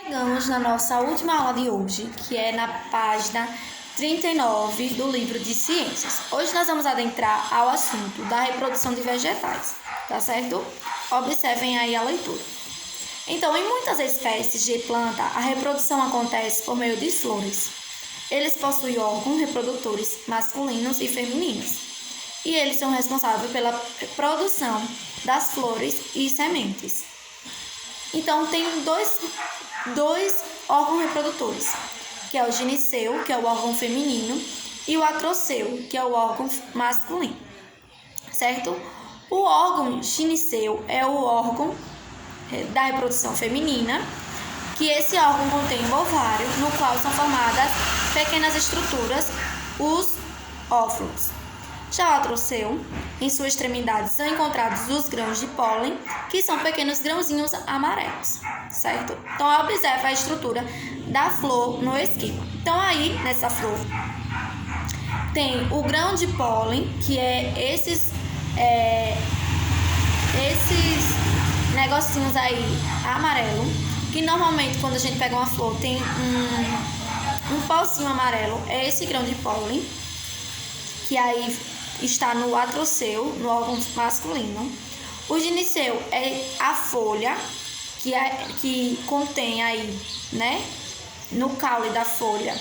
Chegamos na nossa última aula de hoje, que é na página 39 do livro de ciências. Hoje nós vamos adentrar ao assunto da reprodução de vegetais, tá certo? Observem aí a leitura. Então, em muitas espécies de planta, a reprodução acontece por meio de flores. Eles possuem órgãos reprodutores masculinos e femininos, e eles são responsáveis pela produção das flores e sementes. Então, tem dois órgãos reprodutores, que é o gineceu, que é o órgão feminino, e o atroceu, que é o órgão masculino, certo? O órgão gineceu é o órgão da reprodução feminina, que esse órgão contém um ovário, no qual são formadas pequenas estruturas, os óvulos. Já o atroceu, em sua extremidade são encontrados os grãos de pólen, que são pequenos grãozinhos amarelos, certo? Então, observe a estrutura da flor no esquema. Então, aí, nessa flor, tem o grão de pólen, que é esses negocinhos aí amarelo, que normalmente, quando a gente pega uma flor, tem um pozinho amarelo, é esse grão de pólen, que aí está no atroceu, no órgão masculino. O gineceu é a folha, que contém aí, né, no caule da folha,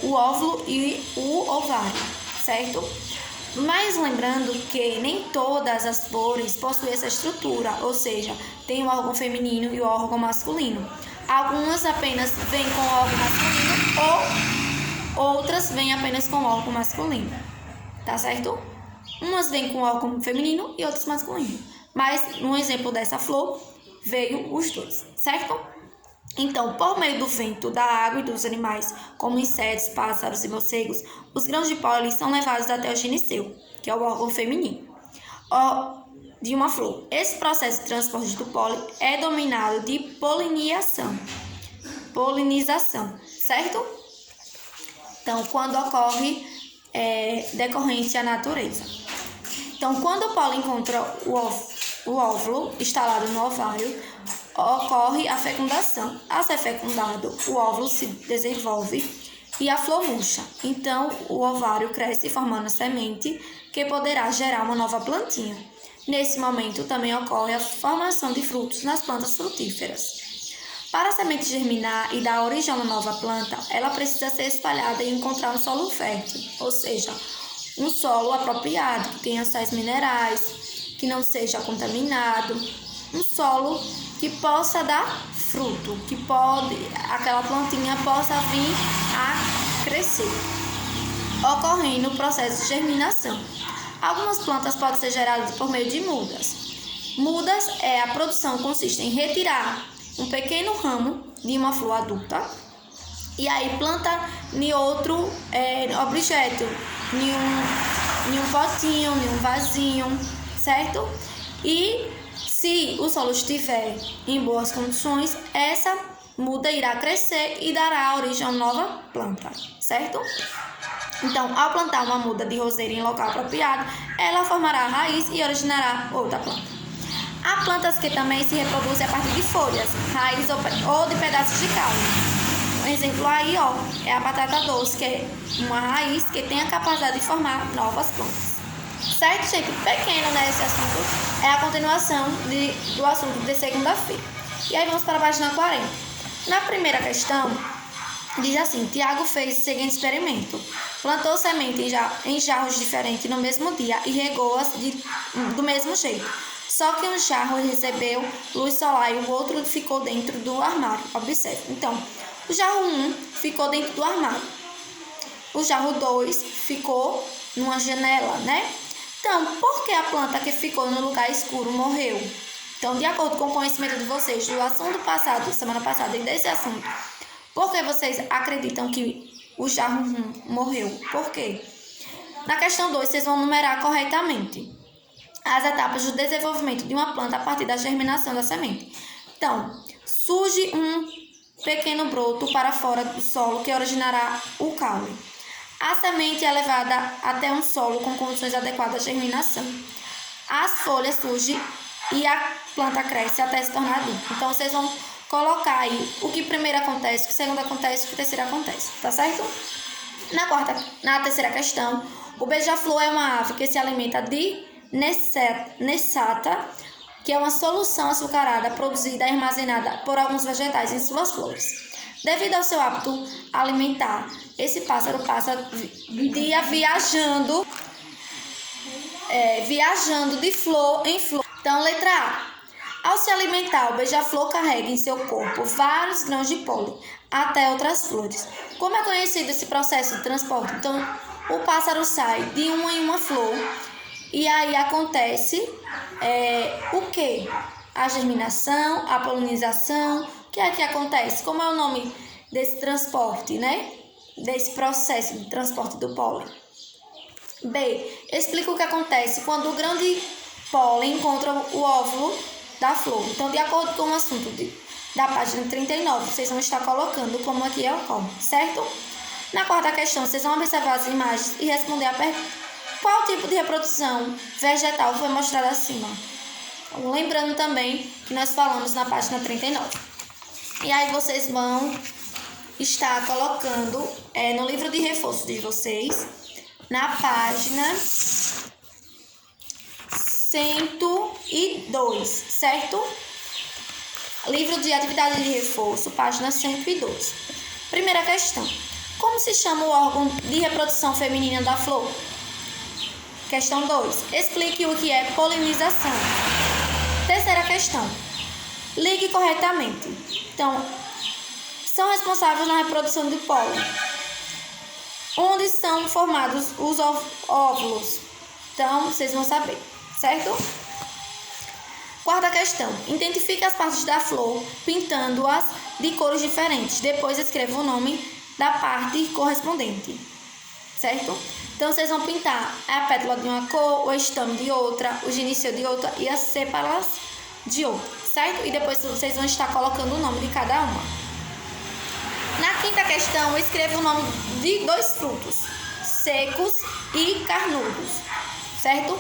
o óvulo e o ovário, certo? Mas lembrando que nem todas as flores possuem essa estrutura, ou seja, tem o órgão feminino e o órgão masculino. Algumas apenas vêm com o órgão masculino ou outras vêm apenas com o órgão masculino. Tá certo? Umas vêm com órgão feminino e outras masculino. Mas no exemplo dessa flor, veio os dois, certo? Então, por meio do vento, da água e dos animais, como insetos, pássaros e morcegos, os grãos de pólen são levados até o gineceu, que é o órgão feminino de uma flor. Esse processo de transporte do pólen é denominado de polinização, certo? Então, quando ocorre decorrente à natureza. Então, quando o pólen encontra o óvulo instalado no ovário, ocorre a fecundação. Ao ser fecundado, o óvulo se desenvolve e a flor murcha. Então, o ovário cresce formando semente que poderá gerar uma nova plantinha. Nesse momento, também ocorre a formação de frutos nas plantas frutíferas. Para a semente germinar e dar origem a uma nova planta, ela precisa ser espalhada e encontrar um solo fértil, ou seja, um solo apropriado, que tenha sais minerais, que não seja contaminado, um solo que possa dar fruto, que aquela plantinha possa vir a crescer, ocorrendo o processo de germinação. Algumas plantas podem ser geradas por meio de mudas. Mudas a produção consiste em retirar um pequeno ramo de uma flor adulta e aí planta em outro objeto, em um potinho, em um vasinho, certo? E se o solo estiver em boas condições, essa muda irá crescer e dará origem a uma nova planta, certo? Então, ao plantar uma muda de roseira em local apropriado, ela formará a raiz e originará outra planta. Há plantas que também se reproduzem a partir de folhas, raízes ou de pedaços de caule. Um exemplo aí, é a batata doce, que é uma raiz que tem a capacidade de formar novas plantas. Certo, gente? Pequeno, né, esse assunto. É a continuação do assunto de segunda-feira. E aí vamos para a página 40. Na primeira questão, diz assim: Tiago fez o seguinte experimento. Plantou semente em jarros diferentes no mesmo dia e regou-as do mesmo jeito. Só que um jarro recebeu luz solar e o outro ficou dentro do armário. Observe. Então, o jarro 1 ficou dentro do armário. O jarro 2 ficou numa janela, né? Então, por que a planta que ficou no lugar escuro morreu? Então, de acordo com o conhecimento de vocês do assunto passado, semana passada, e desse assunto, por que vocês acreditam que o jarro 1 morreu? Por quê? Na questão 2, vocês vão numerar corretamente as etapas do desenvolvimento de uma planta a partir da germinação da semente. Então, surge um pequeno broto para fora do solo que originará o caule. A semente é levada até um solo com condições adequadas de germinação. As folhas surgem e a planta cresce até se tornar adulta. Então, vocês vão colocar aí o que primeiro acontece, o que segundo acontece, o que terceiro acontece, tá certo? Na terceira questão, o beija-flor é uma ave que se alimenta de nessata, que é uma solução açucarada produzida e armazenada por alguns vegetais em suas flores. Devido ao seu hábito alimentar, esse pássaro passa o dia viajando de flor em flor. Então, letra A. Ao se alimentar, o beija-flor carrega em seu corpo vários grãos de pólen até outras flores. Como é conhecido esse processo de transporte? Então, o pássaro sai de uma em uma flor e aí acontece o quê? A germinação, a polinização. O que é que acontece? Como é o nome desse transporte, né? Desse processo de transporte do pólen? B. Explica o que acontece quando o grão de pólen encontra o óvulo da flor. Então, de acordo com o assunto da página 39, vocês vão estar colocando como aqui ocorre, certo? Na quarta questão, vocês vão observar as imagens e responder a pergunta: qual tipo de reprodução vegetal foi mostrada acima? Então, lembrando também que nós falamos na página 39. E aí vocês vão estar colocando no livro de reforço de vocês, na página 102, certo? Livro de atividade de reforço, página 102. Primeira questão. Como se chama o órgão de reprodução feminina da flor? Questão 2. Explique o que é polinização. Terceira questão. Ligue corretamente. Então, são responsáveis na reprodução do pólen. Onde são formados os óvulos? Então, vocês vão saber, certo? Quarta questão. Identifique as partes da flor, pintando-as de cores diferentes. Depois, escreva o nome da parte correspondente, certo? Então, vocês vão pintar a pétala de uma cor, o estame de outra, o gineceu de outra e as sépalas de outra, certo? E depois vocês vão estar colocando o nome de cada uma. Na quinta questão, escreva o nome de 2 frutos, secos e carnudos, certo?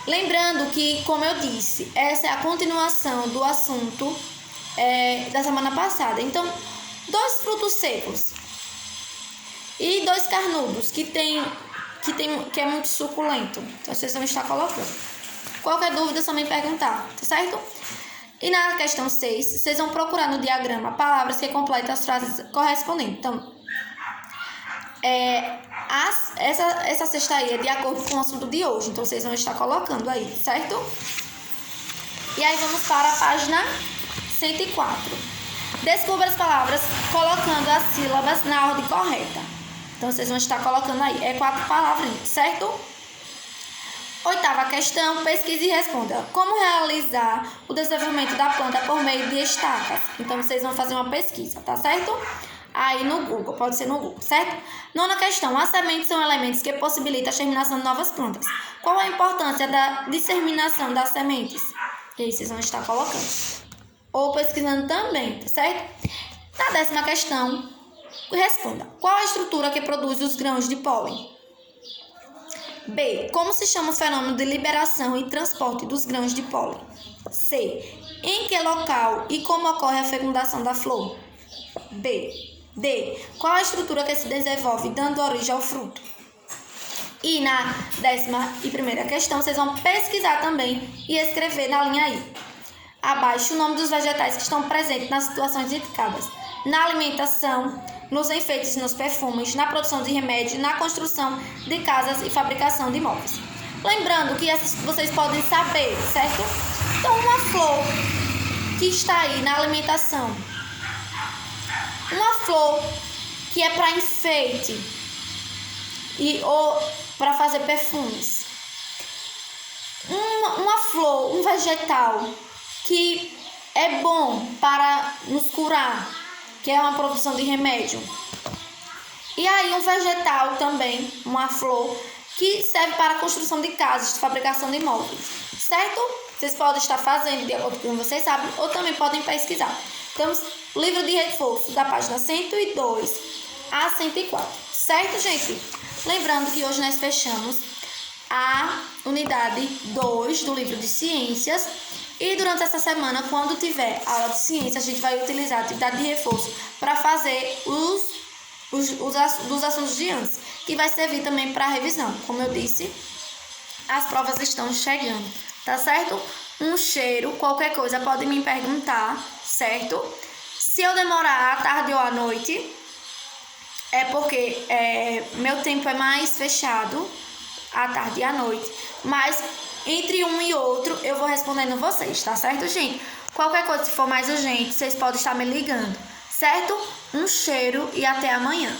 Lembrando que, como eu disse, essa é a continuação do assunto da semana passada. Então, 2 frutos secos e 2 carnudos, que é muito suculento. Então, vocês vão estar colocando. Qualquer dúvida, é só me perguntar, tá certo? E na questão 6, vocês vão procurar no diagrama palavras que completam as frases correspondentes. Então, essa sexta aí é de acordo com o assunto de hoje. Então, vocês vão estar colocando aí, certo? E aí, vamos para a página 104. Descubra as palavras colocando as sílabas na ordem correta. Então, vocês vão estar colocando aí. 4 palavras, certo? Oitava questão, pesquise e responda. Como realizar o desenvolvimento da planta por meio de estacas? Então, vocês vão fazer uma pesquisa, tá certo? Aí no Google, pode ser no Google, certo? Nona questão, as sementes são elementos que possibilitam a germinação de novas plantas. Qual a importância da disseminação das sementes? E aí, vocês vão estar colocando. Ou pesquisando também, tá certo? Na 10ª questão, responda. Qual a estrutura que produz os grãos de pólen? B. Como se chama o fenômeno de liberação e transporte dos grãos de pólen? C. Em que local e como ocorre a fecundação da flor? B. D. Qual a estrutura que se desenvolve dando origem ao fruto? E na 11ª questão, vocês vão pesquisar também e escrever na linha I. Abaixo o nome dos vegetais que estão presentes nas situações indicadas. Na alimentação, nos enfeites e nos perfumes, na produção de remédio, na construção de casas e fabricação de móveis. Lembrando que vocês podem saber, certo? Então, uma flor que está aí na alimentação, uma flor que é para enfeite ou para fazer perfumes, uma flor, um vegetal que é bom para nos curar, que é uma produção de remédio. E aí um vegetal também, uma flor, que serve para a construção de casas, de fabricação de móveis, certo? Vocês podem estar fazendo de acordo com o que vocês sabem, ou também podem pesquisar. Temos o livro de reforço da página 102 a 104, certo, gente? Lembrando que hoje nós fechamos a unidade 2 do livro de ciências E durante essa semana, quando tiver aula de ciência, a gente vai utilizar a atividade de reforço para fazer dos assuntos de antes, que vai servir também para revisão. Como eu disse, as provas estão chegando, tá certo? Um cheiro, qualquer coisa pode me perguntar, certo? Se eu demorar à tarde ou à noite, é porque meu tempo é mais fechado, à tarde e à noite. Mas entre um e outro, eu vou respondendo vocês, tá certo, gente? Qualquer coisa, se for mais urgente, vocês podem estar me ligando, certo? Um cheiro e até amanhã.